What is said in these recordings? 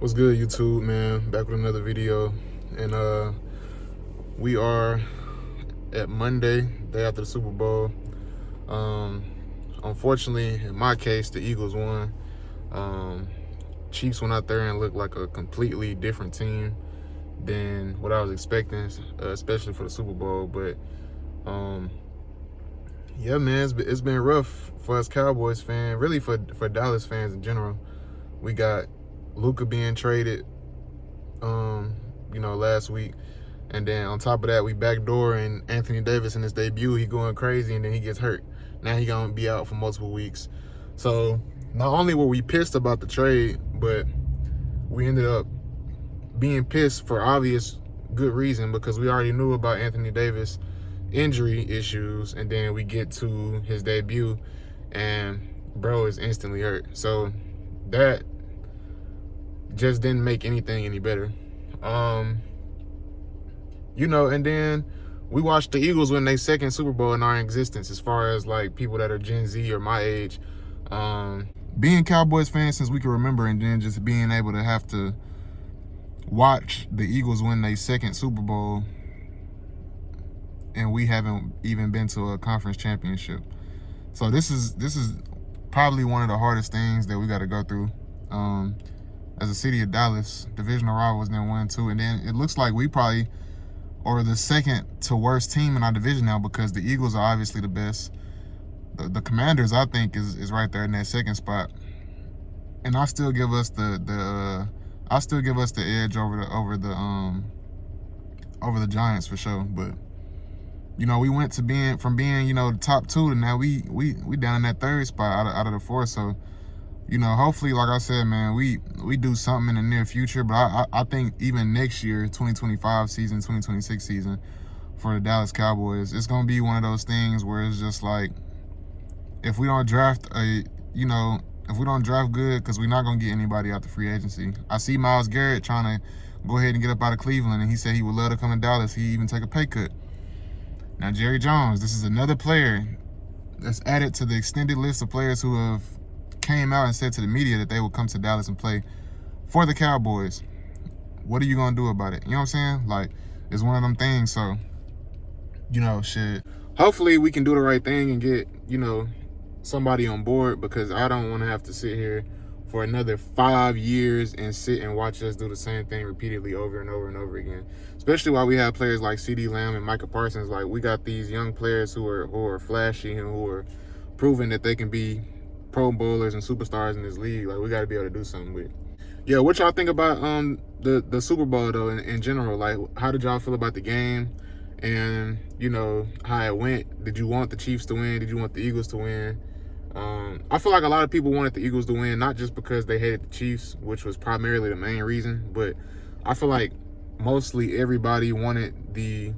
What's good, YouTube, man? Back with another video. And we are at Monday, day after the Super Bowl. Unfortunately, in my case, the Eagles won. Chiefs went out there and looked like a completely different team than what I was expecting, especially for the Super Bowl. But yeah, man, it's been rough for us Cowboys fans, really for Dallas fans in general. We got Luka being traded, last week. And then on top of that, we backdoor and Anthony Davis in his debut, he going crazy and then he gets hurt. Now he gonna be out for multiple weeks. So not only were we pissed about the trade, but we ended up being pissed for obvious good reason, because we already knew about Anthony Davis injury issues, and then we get to his debut and bro is instantly hurt. So that just didn't make anything any better. And then we watched the Eagles win their second Super Bowl in our existence, as far as like people that are Gen Z or my age. Being Cowboys fans since we can remember, and then just being able to have to watch the Eagles win their second Super Bowl, and we haven't even been to a conference championship. So this is probably one of the hardest things that we got to go through. As a city of Dallas, divisional rivals then 1-2, and then it looks like we probably are the second to worst team in our division now, because the Eagles are obviously the best. The Commanders, I think, is right there in that second spot, and I still give us the edge over the Giants for sure. But we went to from being the top two to now we down in that third spot out of the four. So hopefully, like I said, man, we do something in the near future. But I think even next year, 2025 season, 2026 season, for the Dallas Cowboys, it's gonna be one of those things where it's just like, if we don't draft good, because we're not gonna get anybody out the free agency. I see Myles Garrett trying to go ahead and get up out of Cleveland, and he said he would love to come to Dallas. He even take a pay cut. Now Jerry Jones, this is another player that's added to the extended list of players who have came out and said to the media that they will come to Dallas and play for the Cowboys. What are you gonna do about it? You know what I'm saying? Like, it's one of them things. So, shit. Hopefully we can do the right thing and get, somebody on board, because I don't want to have to sit here for another 5 years and sit and watch us do the same thing repeatedly over and over and over again. Especially while we have players like CeeDee Lamb and Micah Parsons. Like, we got these young players who are flashy and who are proving that they can be Pro Bowlers and superstars in this league. Like, we got to be able to do something with it. Yeah, what y'all think about the Super Bowl though in general? Like, how did y'all feel about the game, and how it went? Did you want the Chiefs to win? Did you want the Eagles to win? I feel like a lot of people wanted the Eagles to win, not just because they hated the Chiefs, which was primarily the main reason, but I feel like mostly everybody wanted the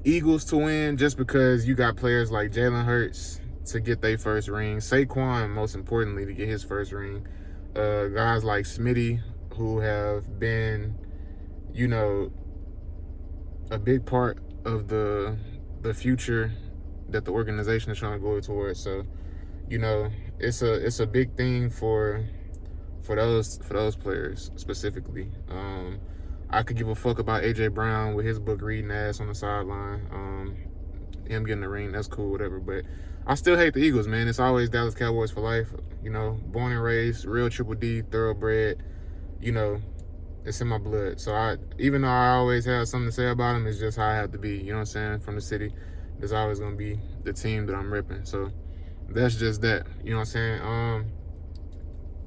Eagles to win, just because you got players like Jalen Hurts to get their first ring, Saquon, most importantly, to get his first ring, guys like Smitty, who have been, a big part of the future that the organization is trying to go towards. So, it's a big thing for those players specifically. I could give a fuck about AJ Brown with his book reading ass on the sideline. Him getting the ring, that's cool, whatever. But I still hate the Eagles, man. It's always Dallas Cowboys for life. Born and raised, real Triple D, thoroughbred. It's in my blood. So even though I always have something to say about them, it's just how I have to be. You know what I'm saying? From the city, there's always gonna be the team that I'm repping. So that's just that. You know what I'm saying?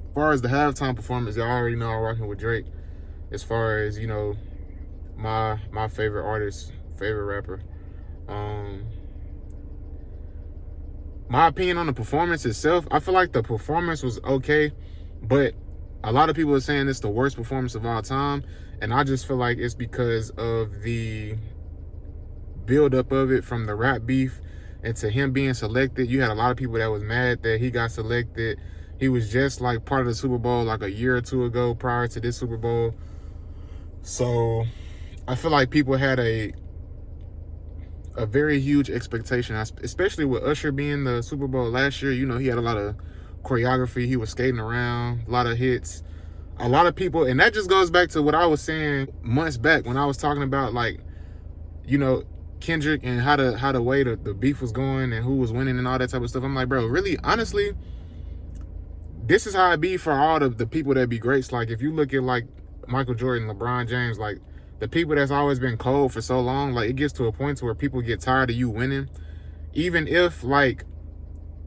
As far as the halftime performance, y'all already know I'm rocking with Drake. As far as my favorite artist, favorite rapper. My opinion on the performance itself, I feel like the performance was okay, but a lot of people are saying it's the worst performance of all time, and I just feel like it's because of the build-up of it, from the rap beef and to him being selected. You had a lot of people that was mad that he got selected. He was just like part of the Super Bowl like a year or two ago prior to this Super Bowl. So I feel like people had a very huge expectation, especially with Usher being the Super Bowl last year. He had a lot of choreography. He was skating around, a lot of hits. A lot of people, and that just goes back to what I was saying months back when I was talking about, like, you know, Kendrick and how the way the beef was going and who was winning and all that type of stuff. I'm like, bro, really, honestly, this is how it be for all the people that be greats. Like, if you look at, like, Michael Jordan, LeBron James, like, the people that's always been cold for so long, like, it gets to a point to where people get tired of you winning. Even if, like,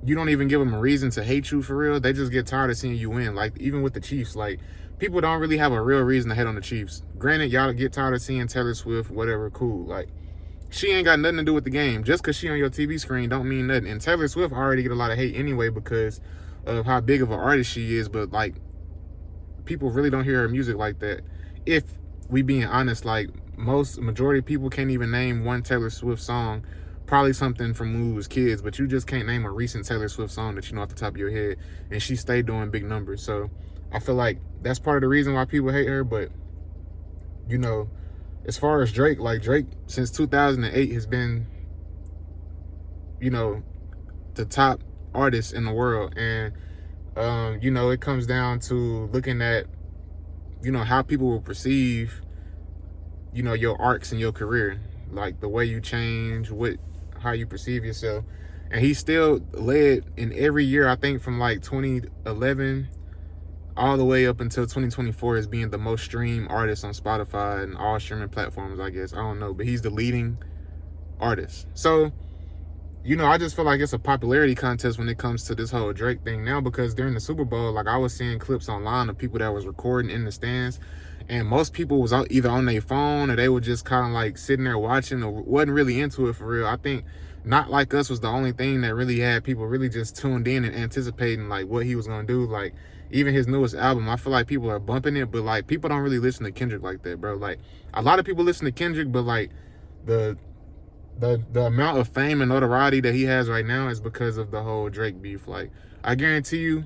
you don't even give them a reason to hate you for real, they just get tired of seeing you win. Like, even with the Chiefs, like, people don't really have a real reason to hate on the Chiefs. Granted, y'all get tired of seeing Taylor Swift, whatever, cool. Like, she ain't got nothing to do with the game. Just because she on your TV screen don't mean nothing. And Taylor Swift already get a lot of hate anyway because of how big of an artist she is. But, like, people really don't hear her music like that. If we being honest, like, majority of people can't even name one Taylor Swift song. Probably something from when we was kids, but you just can't name a recent Taylor Swift song that you know off the top of your head. And she stayed doing big numbers. So I feel like that's part of the reason why people hate her. But, you know, as far as Drake, like, Drake since 2008 has been, you know, the top artist in the world. And, you know, it comes down to looking at, you know, how people will perceive, you know, your arcs in your career. Like, the way you change, how you perceive yourself. And he still led in every year, I think from like 2011 all the way up until 2024 as being the most streamed artist on Spotify and all streaming platforms, I guess. I don't know, but he's the leading artist. So, you know, I just feel like it's a popularity contest when it comes to this whole Drake thing now, because during the Super Bowl, like, I was seeing clips online of people that was recording in the stands, and most people was either on their phone or they were just kind of like sitting there watching or wasn't really into it for real. I think Not Like Us was the only thing that really had people really just tuned in and anticipating like what he was gonna do. Like, even his newest album, I feel like people are bumping it, but like people don't really listen to Kendrick like that, bro. Like, a lot of people listen to Kendrick, but like the amount of fame and notoriety that he has right now is because of the whole Drake beef. Like, I guarantee you,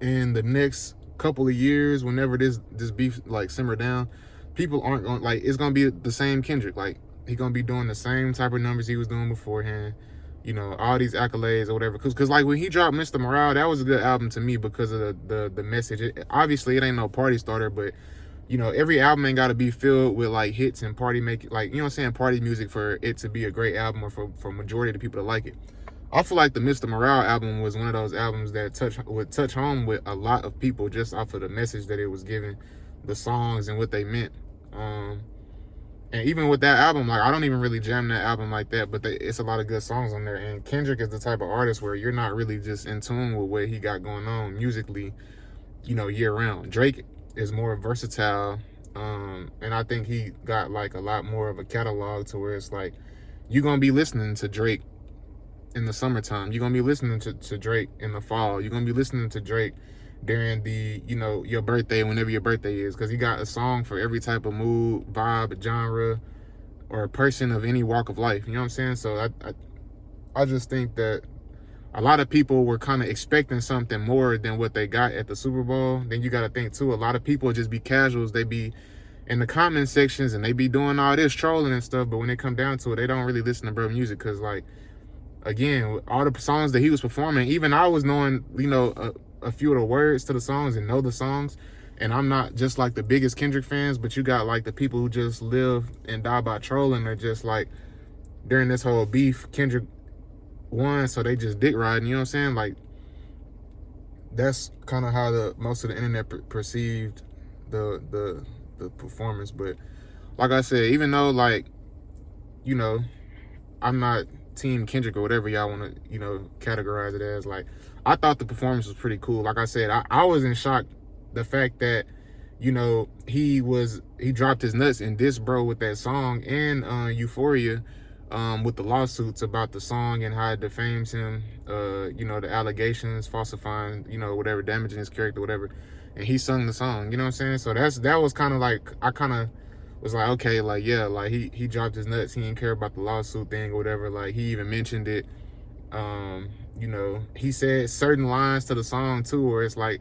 in the next couple of years, whenever this beef like simmer down, people aren't going, like, it's gonna be the same Kendrick. Like, he gonna be doing the same type of numbers he was doing beforehand, you know, all these accolades or whatever. Cause like when he dropped Mr. Morale, that was a good album to me because of the message. Obviously it ain't no party starter, but you know, every album ain't gotta be filled with like hits and party like, you know what I'm saying, party music for it to be a great album or for majority of the people to like it. I feel like the Mr. Morale album was one of those albums that would touch home with a lot of people just off of the message that it was giving, the songs and what they meant. And even with that album, like, I don't even really jam that album like that, but it's a lot of good songs on there. And Kendrick is the type of artist where you're not really just in tune with what he got going on musically, you know, year round. Drake is more versatile, and I think he got like a lot more of a catalog to where it's like you're gonna be listening to Drake in the summertime, you're gonna be listening to Drake in the fall, you're gonna be listening to Drake during the, you know, your birthday, whenever your birthday is, because he got a song for every type of mood, vibe, genre, or person of any walk of life. You know what I'm saying? So I just think that a lot of people were kind of expecting something more than what they got at the Super Bowl. Then you got to think too, a lot of people just be casuals. They be in the comment sections and they be doing all this trolling and stuff, but when they come down to it, they don't really listen to bro music. Because, like, again, all the songs that he was performing, even I was knowing, you know, a few of the words to the songs and know the songs. And I'm not just like the biggest Kendrick fans, but you got like the people who just live and die by trolling. They're just like, during this whole beef, Kendrick won, so they just dick riding. You know what I'm saying? Like, that's kind of how most of the internet perceived the performance. But like I said, even though, like, you know, I'm not team Kendrick or whatever y'all want to, you know, categorize it as, like, I thought the performance was pretty cool. Like I said, I was in shock the fact that, you know, he dropped his nuts and dissed bro with that song and Euphoria, with the lawsuits about the song and how it defames him, you know, the allegations, falsifying, you know, whatever, damaging his character, whatever. And he sung the song, you know what I'm saying? So that was kind of like, I kind of was like, okay, like, yeah, like he dropped his nuts. He didn't care about the lawsuit thing or whatever. Like, he even mentioned it. You know, he said certain lines to the song too, where it's like,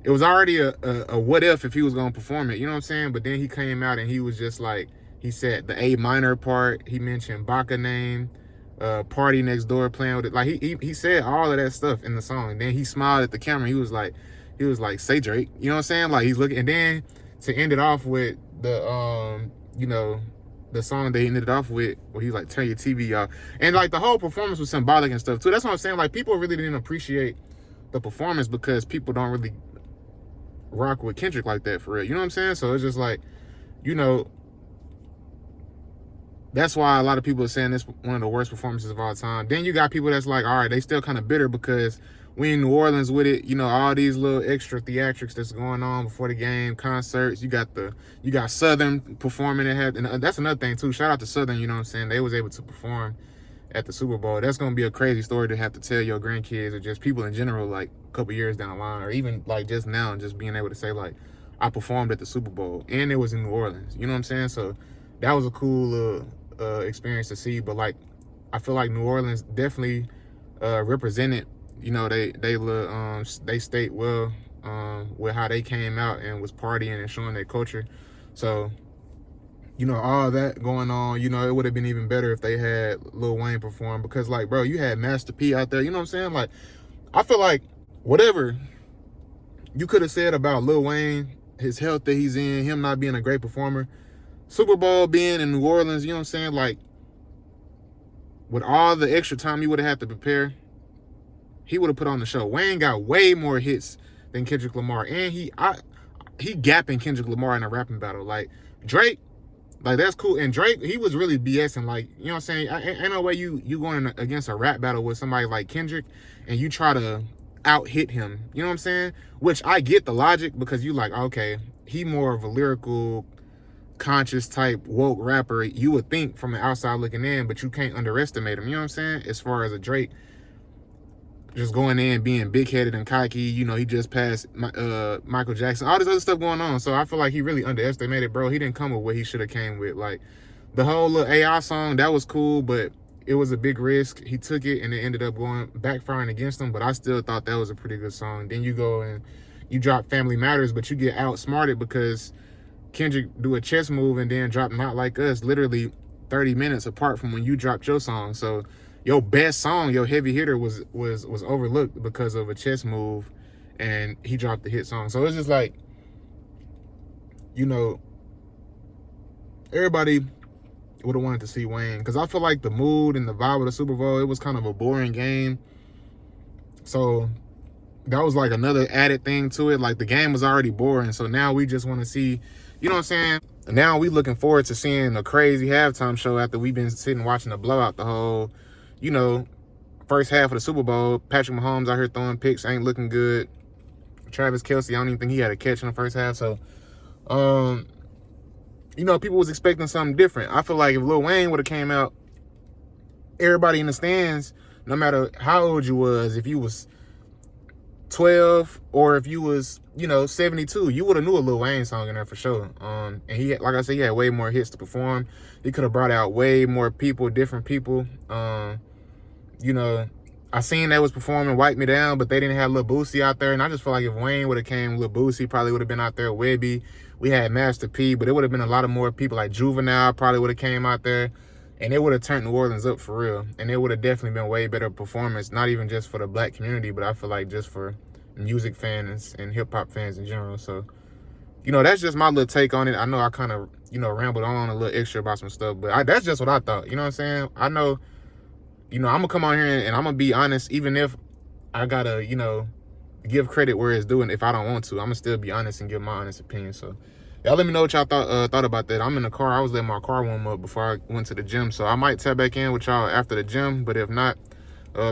it was already a what if he was gonna perform it, you know what I'm saying? But then he came out and he was just like, he said the A minor part, he mentioned Baca name, Party Next Door playing with it. Like he said all of that stuff in the song. Then he smiled at the camera. He was like, say Drake. You know what I'm saying? Like he's looking. And then to end it off with the you know, the song that he ended it off with, where he's like, turn your TV off. And like the whole performance was symbolic and stuff too. That's what I'm saying. Like people really didn't appreciate the performance because people don't really rock with Kendrick like that for real. You know what I'm saying? So it's just like, you know, that's why a lot of people are saying this one of the worst performances of all time. Then you got people that's like, all right, they still kind of bitter because we in New Orleans with it. You know, all these little extra theatrics that's going on before the game, concerts. You got Southern performing and that's another thing too. Shout out to Southern. You know what I'm saying? They was able to perform at the Super Bowl. That's gonna be a crazy story to have to tell your grandkids or just people in general, like a couple years down the line, or even like just now, just being able to say like, I performed at the Super Bowl and it was in New Orleans. You know what I'm saying? So that was a cool experience to see. But like, I feel like New Orleans definitely represented. You know, they state well with how they came out and was partying and showing their culture. So, you know, all that going on, you know, it would have been even better if they had Lil Wayne perform, because like, bro, you had Master P out there. You know what I'm saying? Like, I feel like whatever you could have said about Lil Wayne, his health that he's in, him not being a great performer, Super Bowl being in New Orleans, you know what I'm saying? Like, with all the extra time he would have had to prepare, he would have put on the show. Wayne got way more hits than Kendrick Lamar, and he gapping Kendrick Lamar in a rapping battle. Like Drake, like that's cool. And Drake, he was really BSing. Like, you know what I'm saying? Ain't no way you going against a rap battle with somebody like Kendrick and you try to out hit him. You know what I'm saying? Which I get the logic, because you like, okay, he more of a lyrical, conscious type woke rapper, you would think from the outside looking in, but you can't underestimate him. You know what I'm saying? As far as a Drake just going in being big-headed and cocky, you know, he just passed Michael Jackson, all this other stuff going on. So I feel like he really underestimated, bro. He didn't come with what he should have came with. Like the whole little AI song, that was cool, but it was a big risk. He took it and it ended up backfiring against him, but I still thought that was a pretty good song. Then you go and you drop Family Matters, but you get outsmarted because Kendrick do a chess move and then drop Not Like Us literally 30 minutes apart from when you dropped your song. So your best song, your heavy hitter, was overlooked because of a chess move, and he dropped the hit song. So it's just like, you know, everybody would have wanted to see Wayne, because I feel like the mood and the vibe of the Super Bowl, it was kind of a boring game. So that was like another added thing to it. Like the game was already boring, so now we just want to see, you know what I'm saying? Now we looking forward to seeing a crazy halftime show after we've been sitting watching the blowout the whole, you know, first half of the Super Bowl. Patrick Mahomes out here throwing picks, ain't looking good. Travis Kelce, I don't even think he had a catch in the first half. So, you know, people was expecting something different. I feel like if Lil Wayne would have came out, everybody in the stands, no matter how old you was, if you was 12 or if you was, you know, 72, you would have knew a Lil Wayne song in there for sure. And he, like I said, he had way more hits to perform. He could have brought out way more people, different people. You know, I seen they was performing Wipe Me Down, but they didn't have Lil Boosie out there. And I just feel like if Wayne would have came, Lil Boosie probably would have been out there. Webby, we had Master P, but it would have been a lot of more people. Like Juvenile probably would have came out there, and it would have turned New Orleans up for real. And it would have definitely been way better performance, not even just for the black community, but I feel like just for music fans and hip hop fans in general. So, you know, that's just my little take on it. I know I kind of, you know, rambled on a little extra about some stuff, but that's just what I thought. You know what I'm saying? I know, you know, I'm gonna come on here and I'm gonna be honest, even if I gotta, you know, give credit where it's due, and if I don't want to, I'm gonna still be honest and give my honest opinion. So y'all let me know what y'all thought about that. I'm in the car. I was letting my car warm up before I went to the gym, so I might tap back in with y'all after the gym. But if not,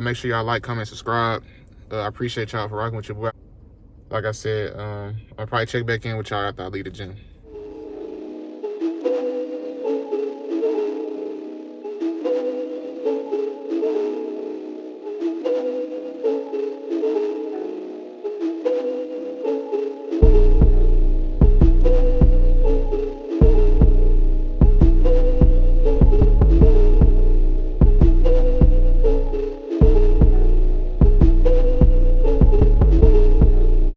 make sure y'all like, comment, subscribe. I appreciate y'all for rocking with your boy. Like I said, I'll probably check back in with y'all after I leave the gym.